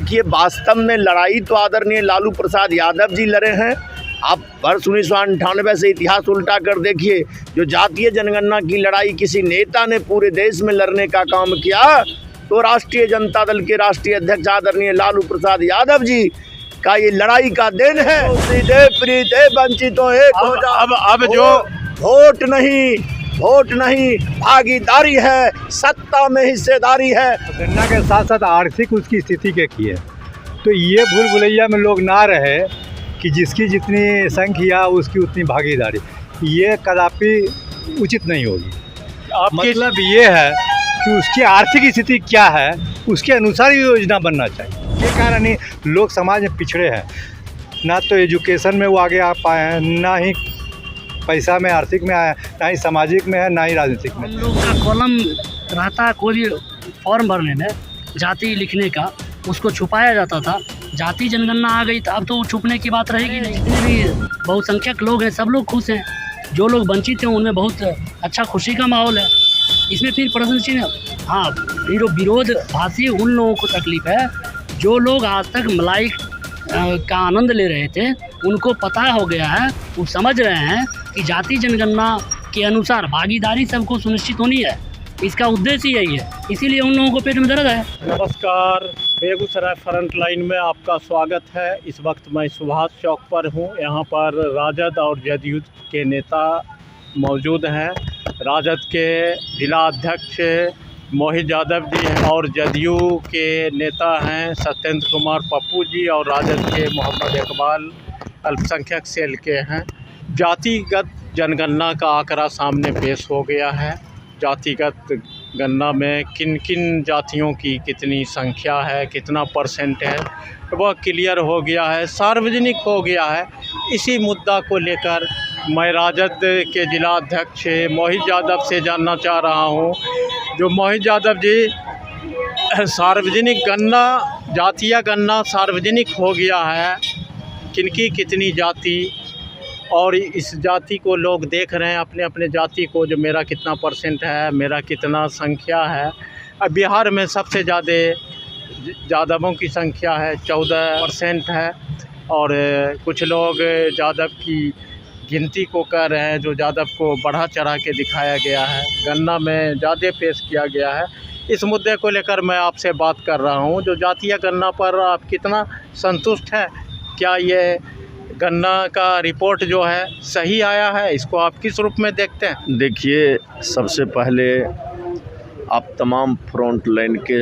देखिए, वास्तव में लड़ाई तो आदरणीय लालू प्रसाद यादव जी लड़े हैं। आप वर्ष 1998 से इतिहास उल्टा कर देखिए, जो जातीय जनगणना की लड़ाई किसी नेता ने पूरे देश में लड़ने का काम किया तो राष्ट्रीय जनता दल के राष्ट्रीय अध्यक्ष आदरणीय लालू प्रसाद यादव जी का ये लड़ाई का दिन है। सीधे प्रीते वंचितों अब जो वोट नहीं भागीदारी है, सत्ता में हिस्सेदारी है। गन्ना के साथ साथ आर्थिक उसकी स्थिति क्या की है, तो ये भूल भुलैया में लोग ना रहे कि जिसकी जितनी संख्या उसकी उतनी भागीदारी, ये कदापि उचित नहीं होगी। मतलब ये है कि उसकी आर्थिक स्थिति क्या है उसके अनुसार योजना बनना चाहिए। ये कारण ही लोग समाज में पिछड़े हैं, ना तो एजुकेशन में वो आगे आ पाए हैं, ना ही पैसा में आर्थिक में आया, ना ही सामाजिक में है, ना ही राजनीतिक में। हम लोग का कॉलम रहता, कोई भी फॉर्म भरने में जाति लिखने का, उसको छुपाया जाता था। जाति जनगणना आ गई तो अब तो छुपने की बात रहेगी नहीं। जितने भी बहुसंख्यक लोग हैं सब लोग खुश हैं, जो लोग वंचित हैं उनमें बहुत अच्छा खुशी का माहौल है। इसमें फिर प्रश्न चिन्ह, हाँ, विरोधभाषी उन लोगों को तकलीफ है जो लोग आज तक मलाई का आनंद ले रहे थे, उनको पता हो गया है, वो समझ रहे हैं कि जाति जनगणना के अनुसार भागीदारी सबको सुनिश्चित होनी है। इसका उद्देश्य यही है, इसीलिए उन लोगों को पेट में दर्द है। नमस्कार, बेगूसराय फ्रंट लाइन में आपका स्वागत है। इस वक्त मैं सुभाष चौक पर हूँ। यहाँ पर राजद और जदयू के नेता मौजूद हैं। राजद के जिला अध्यक्ष मोहित यादव जी हैं और जदयू के नेता हैं सत्येंद्र कुमार पप्पू जी, और राजद के मोहम्मद इकबाल अल्पसंख्यक सेल के हैं। जातिगत जनगणना का आंकड़ा सामने पेश हो गया है। जातिगत गणना में किन किन जातियों की कितनी संख्या है, कितना परसेंट है, वह क्लियर हो गया है, सार्वजनिक हो गया है। इसी मुद्दा को लेकर मैं राजद के जिला अध्यक्ष मोहित यादव से जानना चाह रहा हूं। जो मोहित यादव जी, सार्वजनिक गणना, जातीय गणना सार्वजनिक हो गया है, किनकी कितनी जाति, और इस जाति को लोग देख रहे हैं अपने अपने जाति को, जो मेरा कितना परसेंट है, मेरा कितना संख्या है। अब बिहार में सबसे ज़्यादा यादवों की संख्या है, 14% है, और कुछ लोग यादव की गिनती को कर रहे हैं, जो यादव को बढ़ा चढ़ा के दिखाया गया है, गणना में ज़्यादा पेश किया गया है। इस मुद्दे को लेकर मैं आपसे बात कर रहा हूं। जो जातीय गणना पर आप कितना संतुष्ट हैं? क्या ये गणना का रिपोर्ट जो है सही आया है? इसको आप किस रूप में देखते हैं? देखिए, सबसे पहले आप तमाम फ्रंट लाइन के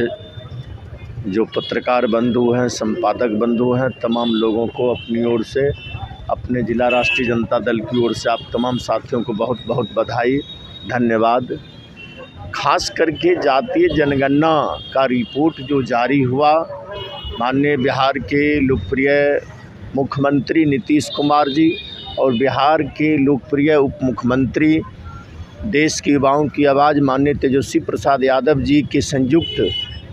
जो पत्रकार बंधु हैं, संपादक बंधु हैं, तमाम लोगों को अपनी ओर से, अपने ज़िला राष्ट्रीय जनता दल की ओर से आप तमाम साथियों को बहुत बहुत बधाई, धन्यवाद। खास करके जातीय जनगणना का रिपोर्ट जो जारी हुआ, माननीय बिहार के लोकप्रिय मुख्यमंत्री नीतीश कुमार जी और बिहार के लोकप्रिय उप मुख्यमंत्री, देश के युवाओं की आवाज़ माननीय तेजस्वी प्रसाद यादव जी के संयुक्त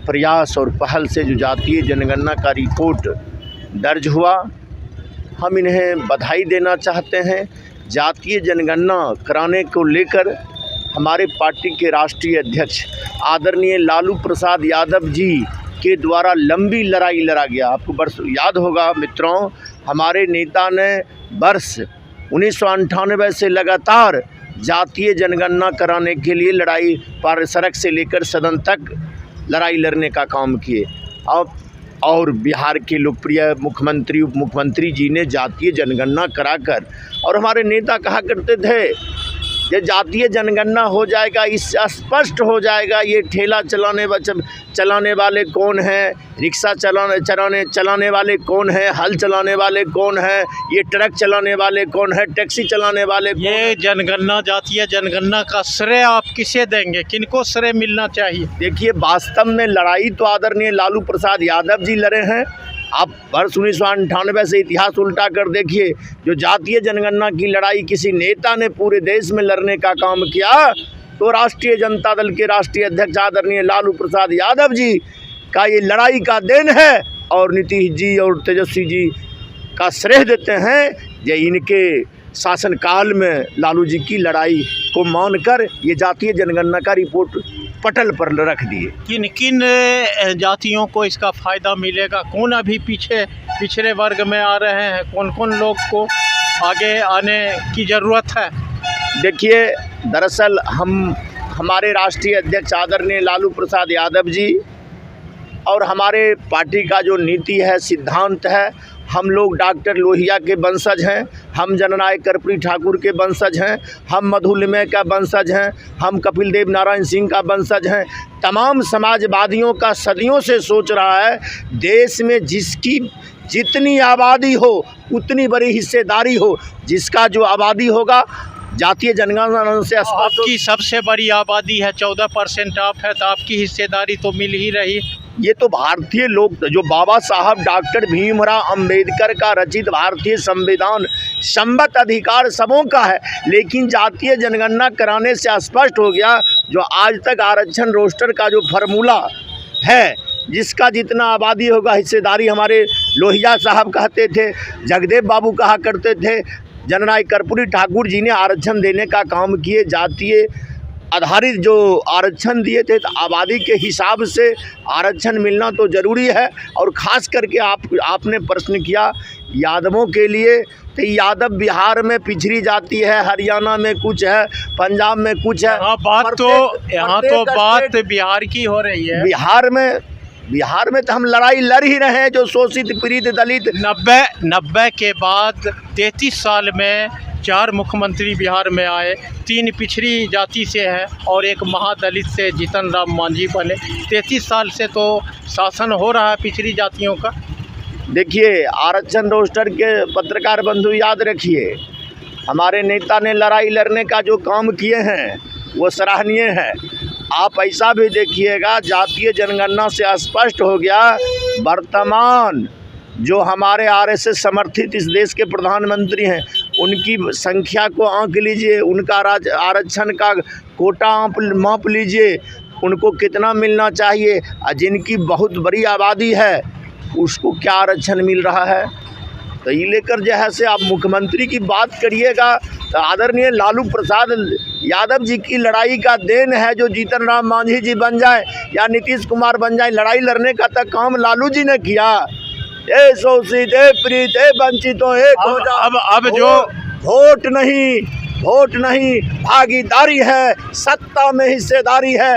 प्रयास और पहल से जो जातीय जनगणना का रिपोर्ट दर्ज हुआ, हम इन्हें बधाई देना चाहते हैं। जातीय जनगणना कराने को लेकर हमारे पार्टी के राष्ट्रीय अध्यक्ष आदरणीय लालू प्रसाद यादव जी के द्वारा लंबी लड़ाई लड़ा गया। आपको वर्ष याद होगा मित्रों, हमारे नेता ने वर्ष 1998 से लगातार जातीय जनगणना कराने के लिए लड़ाई, सड़क से लेकर सदन तक लड़ाई लड़ने का काम किए। और बिहार के लोकप्रिय मुख्यमंत्री, उप मुख्यमंत्री जी ने जातीय जनगणना कराकर, और हमारे नेता कहा करते थे ये जातीय जनगणना हो जाएगा, इससे स्पष्ट हो जाएगा ये ठेला चलाने वाले कौन हैं, रिक्शा चलाने वाले कौन हैं, हल चलाने वाले कौन हैं, ये ट्रक चलाने वाले कौन हैं, टैक्सी चलाने वाले। ये जनगणना, जातीय जनगणना का श्रेय आप किसे देंगे? किनको श्रेय मिलना चाहिए? देखिए, वास्तव में लड़ाई तो आदरणीय लालू प्रसाद यादव जी लड़े हैं। आप वर्ष 1998 से इतिहास उल्टा कर देखिए, जो जातीय जनगणना की लड़ाई किसी नेता ने पूरे देश में लड़ने का काम किया तो राष्ट्रीय जनता दल के राष्ट्रीय अध्यक्ष आदरणीय लालू प्रसाद यादव जी का ये लड़ाई का दिन है। और नीतीश जी और तेजस्वी जी का श्रेय देते हैं, ये इनके शासनकाल में लालू जी की लड़ाई को मानकर ये जातीय जनगणना का रिपोर्ट पटल पर रख दिए। किन किन जातियों को इसका फ़ायदा मिलेगा? कौन अभी पिछड़े वर्ग में आ रहे हैं? कौन कौन लोग को आगे आने की ज़रूरत है? देखिए, दरअसल हमारे राष्ट्रीय अध्यक्ष आदरणीय लालू प्रसाद यादव जी और हमारे पार्टी का जो नीति है, सिद्धांत है, हम लोग डॉक्टर लोहिया के वंशज हैं, हम जननायक कर्पूरी ठाकुर के वंशज हैं, हम मधुलिमय का वंशज हैं, हम कपिल देव नारायण सिंह का वंशज हैं। तमाम समाजवादियों का सदियों से सोच रहा है, देश में जिसकी जितनी आबादी हो उतनी बड़ी हिस्सेदारी हो, जिसका जो आबादी होगा जातीय जनगणना से आपकी सबसे बड़ी आबादी है, 14% आप है, तो आपकी हिस्सेदारी तो मिल ही रही। ये तो भारतीय लोग जो बाबा साहब डॉक्टर भीमराव अंबेडकर का रचित भारतीय संविधान संबद्ध अधिकार सबों का है, लेकिन जातीय जनगणना कराने से स्पष्ट हो गया जो आज तक आरक्षण रोस्टर का जो फार्मूला है, जिसका जितना आबादी होगा हिस्सेदारी, हमारे लोहिया साहब कहते थे, जगदेव बाबू कहा करते थे, जननायक कर्पूरी ठाकुर जी ने आरक्षण देने का काम किए, जातीय आधारित जो आरक्षण दिए थे, तो आबादी के हिसाब से आरक्षण मिलना तो ज़रूरी है। और ख़ास करके आपने प्रश्न किया यादवों के लिए, तो यादव बिहार में पिछड़ी जाती है, हरियाणा में कुछ है, पंजाब में कुछ है। यहाँ तो बात बिहार की हो रही है। बिहार में तो हम लड़ाई लड़ ही रहे हैं, जो शोषित पीड़ित दलित 90 के बाद 33 साल में 4 मुख्यमंत्री बिहार में आए, 3 पिछड़ी जाति से हैं और एक महादलित से जीतन राम मांझी बने। 33 साल से तो शासन हो रहा है पिछड़ी जातियों का। देखिए, आरक्षण रोस्टर के पत्रकार बंधु याद रखिए, हमारे नेता ने लड़ाई लड़ने का जो काम किए हैं वो सराहनीय है। आप ऐसा भी देखिएगा, जातीय जनगणना से स्पष्ट हो गया, वर्तमान जो हमारे आरएसएस समर्थित इस देश के प्रधानमंत्री हैं, उनकी संख्या को आंक लीजिए, उनका आरक्षण का कोटा माप लीजिए, उनको कितना मिलना चाहिए, और जिनकी बहुत बड़ी आबादी है उसको क्या आरक्षण मिल रहा है। तो ये लेकर जो है से आप मुख्यमंत्री की बात करिएगा, तो आदरणीय लालू प्रसाद यादव जी की लड़ाई का देन है, जो जीतन राम मांझी जी बन जाए या नीतीश कुमार बन जाए, लड़ाई लड़ने का तक काम लालू जी ने किया। ए शोषित, ए पीड़ित, ए वंचितों, अब जो वोट नहीं भागीदारी है, सत्ता में हिस्सेदारी है।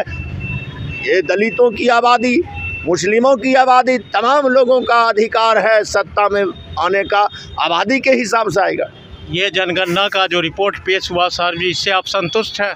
ये दलितों की आबादी, मुस्लिमों की आबादी, तमाम लोगों का अधिकार है सत्ता में आने का, आबादी के हिसाब से आएगा। ये जनगणना का जो रिपोर्ट पेश हुआ सर जी, इससे आप संतुष्ट हैं?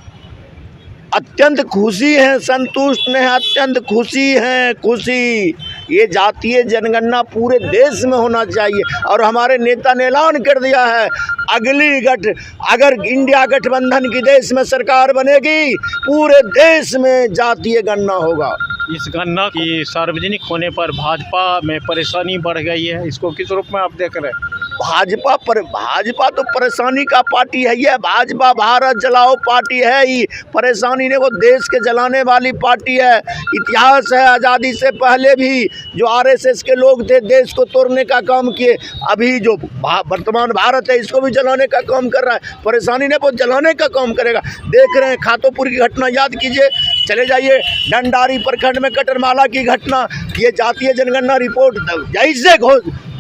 अत्यंत खुशी हैं, संतुष्ट नहीं, अत्यंत खुशी हैं, खुशी। ये जातीय जनगणना पूरे देश में होना चाहिए, और हमारे नेता ने ऐलान कर दिया है, अगर इंडिया गठबंधन की देश में सरकार बनेगी, पूरे देश में जातीय गणना होगा। इस गणना की सार्वजनिक होने पर भाजपा में परेशानी बढ़ गई है, इसको किस रूप में आप देख रहे हैं? भाजपा तो परेशानी का पार्टी है, ये भाजपा भारत जलाओ पार्टी है, ये परेशानी ने वो देश के जलाने वाली पार्टी है। इतिहास है, आज़ादी से पहले भी जो आरएसएस के लोग थे देश को तोड़ने का काम किए, अभी जो वर्तमान भारत है इसको भी जलाने का काम कर रहा है। परेशानी ने वो जलाने का काम करेगा। देख रहे हैं खातोपुर की घटना, याद कीजिए, चले जाइए डंडारी प्रखंड में कटरमाला की घटना, ये जातीय जनगणना रिपोर्ट जैसे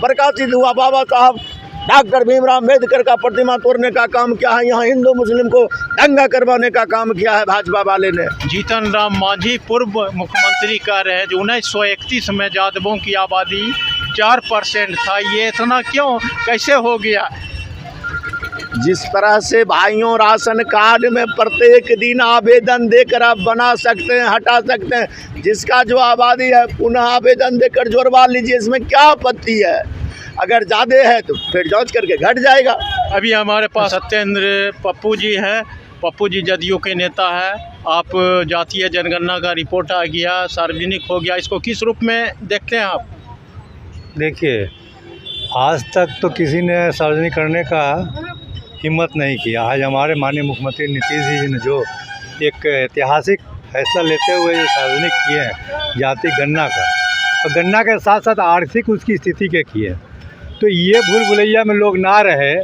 प्रकाशित हुआ, बाबा साहब डॉक्टर भीमराव अंबेडकर का प्रतिमा तोड़ने का काम किया है, यहाँ हिंदू मुस्लिम को दंगा करवाने का काम किया है भाजपा वाले ने। जीतन राम मांझी पूर्व मुख्यमंत्री कह रहे हैं जो 1931 में यादवों की आबादी 4% था, ये इतना क्यों, कैसे हो गया? जिस तरह से भाइयों राशन कार्ड में प्रत्येक दिन आवेदन देकर आप बना सकते हैं, हटा सकते हैं, जिसका जो आबादी है पुनः आवेदन देकर जोड़वा लीजिए, इसमें क्या आपत्ति है? अगर ज़्यादा है तो फिर जांच करके घट जाएगा। अभी हमारे पास सत्येंद्र पप्पू जी हैं, पप्पू जी जदयू के नेता है। आप जातीय जनगणना का रिपोर्ट आ गया, सार्वजनिक हो गया, इसको किस रूप में देखते हैं आप? देखिए, आज तक तो किसी ने सार्वजनिक करने का हिम्मत नहीं किया। आज हमारे माननीय मुख्यमंत्री नीतीश जी ने जो एक ऐतिहासिक फैसला लेते हुए जो सार्वजनिक किए हैं जाति गणना का, और गणना के साथ साथ आर्थिक उसकी स्थिति के किए, तो ये भूल भुलैया में लोग ना रहे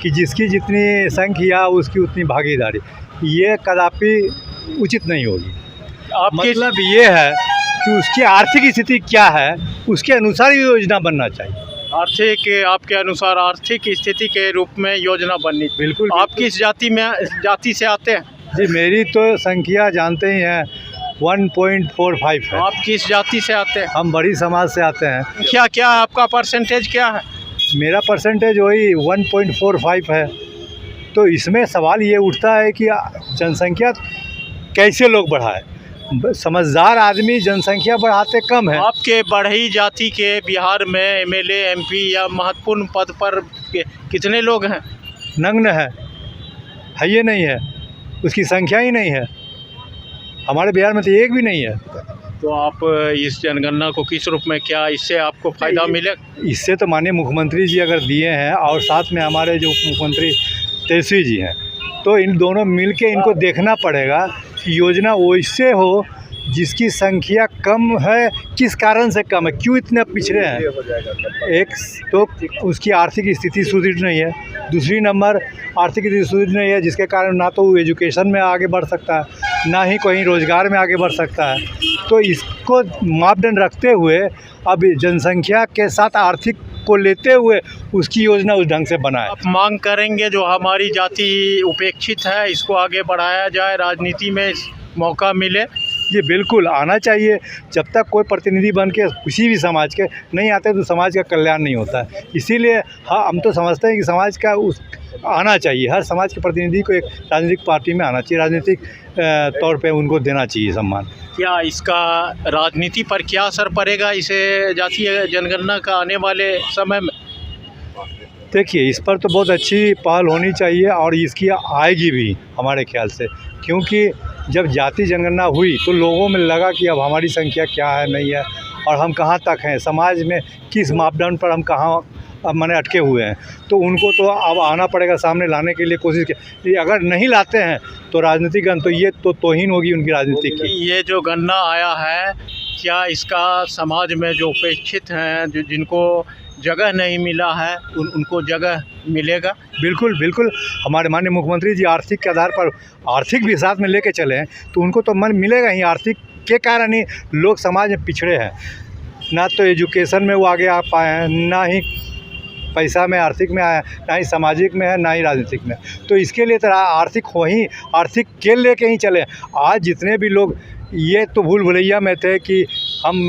कि जिसकी जितनी संख्या उसकी उतनी भागीदारी, ये कदापि उचित नहीं होगी। आपके मतलब ये है कि उसकी आर्थिक स्थिति क्या है, उसके अनुसार ये योजना बनना चाहिए। आर्थिक, आपके अनुसार आर्थिक स्थिति के रूप में योजना बननी। बिल्कुल। आप किस जाति से आते हैं? जी, मेरी तो संख्या जानते ही हैं 1.45 है। आप किस जाति से आते हैं? हम बड़ी समाज से आते हैं। क्या आपका परसेंटेज क्या है? मेरा परसेंटेज वही 1.45 है। तो इसमें सवाल ये उठता है कि जनसंख्या कैसे लोग बढ़ाए। समझदार आदमी जनसंख्या बढ़ाते कम है। आपके बढ़ई जाति के बिहार में एमएलए, एमपी या महत्वपूर्ण पद पर कितने लोग हैं? नग्न है ये नहीं है, उसकी संख्या ही नहीं है। हमारे बिहार में तो एक भी नहीं है। तो आप इस जनगणना को किस रूप में, क्या इससे आपको फ़ायदा मिले? इससे तो माननीय मुख्यमंत्री जी अगर दिए हैं और साथ में हमारे जो उप मुख्यमंत्री तेजस्वी जी हैं, तो इन दोनों मिलके इनको देखना पड़ेगा कि योजना वैसे हो जिसकी संख्या कम है, किस कारण से कम है, क्यों इतने पिछड़े हैं। एक तो उसकी आर्थिक स्थिति सुदृढ़ नहीं है, दूसरी नंबर आर्थिक स्थिति सुदृढ़ नहीं है जिसके कारण ना तो वो एजुकेशन में आगे बढ़ सकता है, ना ही कहीं रोज़गार में आगे बढ़ सकता है। तो इसको मापदंड रखते हुए अब जनसंख्या के साथ आर्थिक को लेते हुए उसकी योजना उस ढंग से बनाए। आप मांग करेंगे जो हमारी जाति उपेक्षित है इसको आगे बढ़ाया जाए, राजनीति में मौका मिले? ये बिल्कुल आना चाहिए। जब तक कोई प्रतिनिधि बन के किसी भी समाज के नहीं आते तो समाज का कल्याण नहीं होता है। इसीलिए हाँ, हम तो समझते हैं कि समाज का उस आना चाहिए, हर समाज के प्रतिनिधि को एक राजनीतिक पार्टी में आना चाहिए, राजनीतिक तौर पे उनको देना चाहिए सम्मान। क्या इसका राजनीति पर क्या असर पड़ेगा इसे जातीय जनगणना का आने वाले समय में? देखिए, इस पर तो बहुत अच्छी पहल होनी चाहिए और इसकी आएगी भी हमारे ख्याल से, क्योंकि जब जाति जनगणना हुई तो लोगों में लगा कि अब हमारी संख्या क्या है, नहीं है, और हम कहाँ तक हैं समाज में, किस मापदंड पर हम कहाँ अब माने अटके हुए हैं। तो उनको तो अब आना पड़ेगा, सामने लाने के लिए कोशिश की। अगर नहीं लाते हैं तो राजनीतिक गण तो ये तो तौहीन होगी उनकी राजनीति की। ये जो गणना आया है, क्या इसका समाज में जो उपेक्षित हैं, जो जिनको जगह नहीं मिला है, उनको जगह मिलेगा? बिल्कुल बिल्कुल। हमारे माननीय मुख्यमंत्री जी आर्थिक के आधार पर आर्थिक भी साथ में लेके चले हैं तो उनको तो मन मिलेगा ही। आर्थिक के कारण ही लोग समाज में पिछड़े हैं, ना तो एजुकेशन में वो आगे आ पाए हैं, ना ही पैसा में आर्थिक में आया, ना ही सामाजिक में है, ना ही राजनीतिक में। तो इसके लिए तो आर्थिक वहीं आर्थिक के लेके ही चले। आज जितने भी लोग ये तो भूल भुलैया में थे कि हम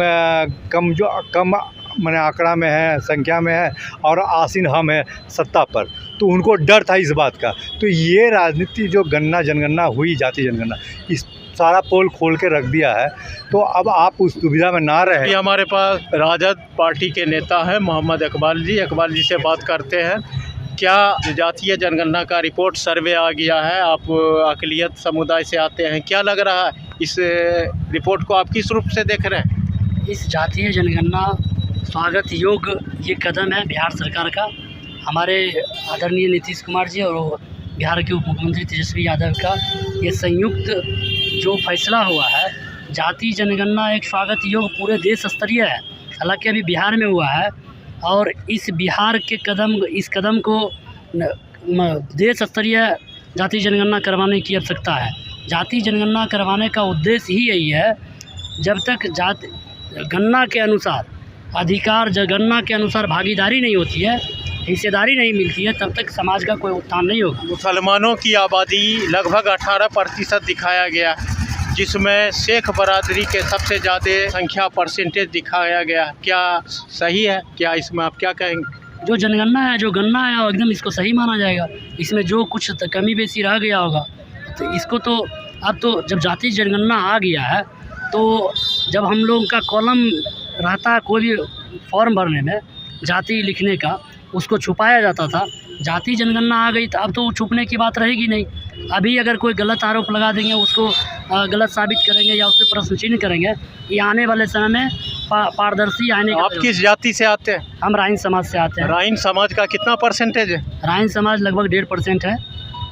कम माने आंकड़ा में है, संख्या में है और आसीन हम है सत्ता पर, तो उनको डर था इस बात का। तो ये राजनीति जो जनगणना हुई, जाति जनगणना, इस सारा पोल खोल के रख दिया है। तो अब आप उस दुविधा में ना रहे। हमारे पास राजद पार्टी के नेता हैं मोहम्मद इकबाल जी से बात करते हैं। क्या जातीय जनगणना का रिपोर्ट सर्वे आ गया है, आप अक़लियत समुदाय से आते हैं, क्या लग रहा है इस रिपोर्ट को, आप किस रूप से देख रहे हैं? इस जातीय जनगणना स्वागत योग्य ये कदम है बिहार सरकार का, हमारे आदरणीय नीतीश कुमार जी और बिहार के उप मुख्यमंत्री तेजस्वी यादव का ये संयुक्त जो फैसला हुआ है। जाति जनगणना एक स्वागत योग्य पूरे देश स्तरीय है, हालांकि अभी बिहार में हुआ है और इस बिहार के इस कदम को देश स्तरीय जाति जनगणना करवाने की आवश्यकता है। जाति जनगणना करवाने का उद्देश्य ही यही है, जब तक गणना के अनुसार अधिकार गणना के अनुसार भागीदारी नहीं होती है, हिस्सेदारी नहीं मिलती है, तब तक समाज का कोई उत्थान नहीं होगा। मुसलमानों की आबादी लगभग 18% दिखाया गया, जिसमें शेख बरादरी के सबसे ज़्यादा संख्या परसेंटेज दिखाया गया। क्या सही है? क्या इसमें आप क्या कहेंगे? जो जनगणना है, जो गणना है, एकदम इसको सही माना जाएगा। इसमें जो कुछ कमी बेसी रह गया होगा तो इसको तो अब तो जब जाति जनगणना आ गया है, तो जब हम लोग का कॉलम रहता है कोई भी फॉर्म भरने में जाति लिखने का, उसको छुपाया जाता था। जाति जनगणना आ गई तो अब तो छुपने की बात रहेगी नहीं। अभी अगर कोई गलत आरोप लगा देंगे, उसको गलत साबित करेंगे या उस पर प्रश्न चिन्ह करेंगे, ये आने वाले समय में पारदर्शी आने का। आप किस जाति से आते हैं? हम राइन समाज से आते हैं। राइन समाज का कितना परसेंटेज है? राइन समाज लगभग 1.5% है।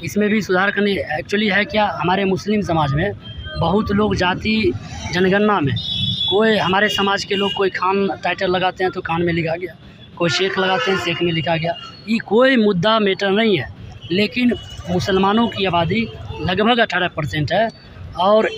इसमें भी सुधार करने एक्चुअली है क्या, हमारे मुस्लिम समाज में बहुत लोग जाति जनगणना में कोई हमारे समाज के लोग कोई खान टाइटल लगाते हैं तो खान में लिखा गया, कोई शेख लगाते हैं शेख में लिखा गया। ये कोई मुद्दा मैटर नहीं है, लेकिन मुसलमानों की आबादी लगभग 18% है और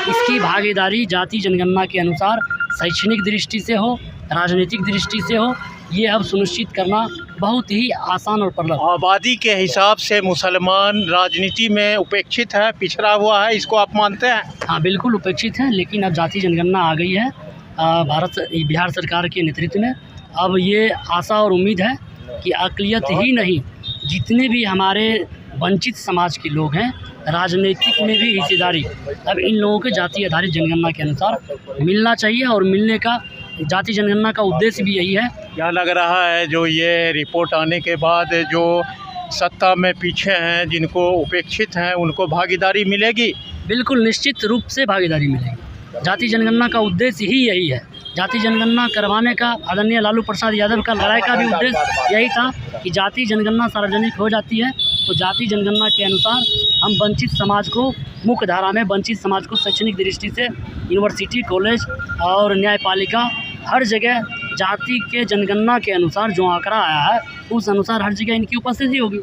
इसकी भागीदारी जाति जनगणना के अनुसार शैक्षणिक दृष्टि से हो, राजनीतिक दृष्टि से हो, ये अब सुनिश्चित करना बहुत ही आसान और प्रलभ। आबादी के हिसाब से मुसलमान राजनीति में उपेक्षित है, पिछड़ा हुआ है, इसको आप मानते हैं? हाँ, बिल्कुल उपेक्षित है, लेकिन अब जाति जनगणना आ गई है बिहार सरकार के नेतृत्व में। अब ये आशा और उम्मीद है कि अक़लियत ही नहीं, जितने भी हमारे वंचित समाज के लोग हैं, राजनीतिक में भी हिस्सेदारी अब इन लोगों को जाति आधारित जनगणना के अनुसार मिलना चाहिए। और मिलने का जाति जनगणना का उद्देश्य भी यही है। क्या लग रहा है जो ये रिपोर्ट आने के बाद जो सत्ता में पीछे हैं, जिनको उपेक्षित हैं, उनको भागीदारी मिलेगी? बिल्कुल निश्चित रूप से भागीदारी मिलेगी। जाति जनगणना का उद्देश्य ही यही है। जाति जनगणना करवाने का आदरणीय लालू प्रसाद यादव का लड़ाई का भी उद्देश्य यही था कि जाति जनगणना सार्वजनिक हो जाती है तो जाति जनगणना के अनुसार हम वंचित समाज को मुख्य धारा में, वंचित समाज को शैक्षणिक दृष्टि से यूनिवर्सिटी, कॉलेज और न्यायपालिका हर जगह जाति के जनगणना के अनुसार जो आंकड़ा आया है उस अनुसार हर जगह इनकी उपस्थिति होगी।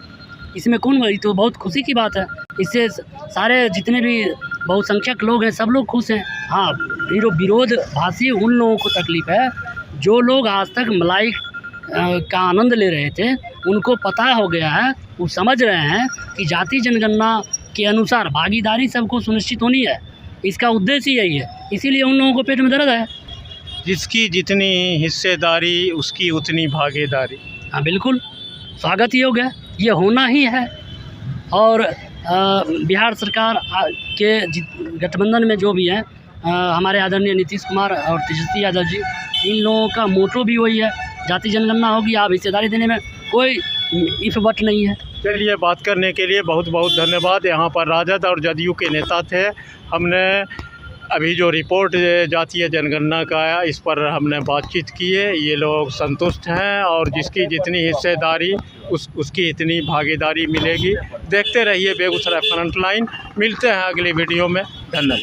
इसमें कौन बड़ी, तो बहुत खुशी की बात है। इससे सारे जितने भी बहुसंख्यक लोग हैं सब लोग खुश हैं। हाँ, विरोधभाषी उन लोगों को तकलीफ़ है जो लोग आज तक मलाई का आनंद ले रहे थे, उनको पता हो गया है, वो समझ रहे हैं कि जाति जनगणना के अनुसार भागीदारी सबको सुनिश्चित होनी है। इसका उद्देश्य यही है, इसीलिए उन लोगों को पेट में दर्द है। जिसकी जितनी हिस्सेदारी उसकी उतनी भागीदारी। हाँ, बिल्कुल स्वागत योग्य है, ये होना ही है। और बिहार सरकार के गठबंधन में जो भी है, हमारे आदरणीय नीतीश कुमार और तेजस्वी यादव जी, इन लोगों का मोटो भी वही है, जाति जनगणना होगी, आप हिस्सेदारी देने में कोई इफ बट नहीं है। चलिए, बात करने के लिए बहुत बहुत धन्यवाद। यहाँ पर राजद और जदयू के नेता थे। हमने अभी जो रिपोर्ट जातीय जनगणना का आया, इस पर हमने बातचीत की है। ये लोग संतुष्ट हैं और जिसकी जितनी हिस्सेदारी उसकी इतनी भागीदारी मिलेगी। देखते रहिए बेगूसराय फ्रंटलाइन। मिलते हैं अगली वीडियो में। धन्यवाद।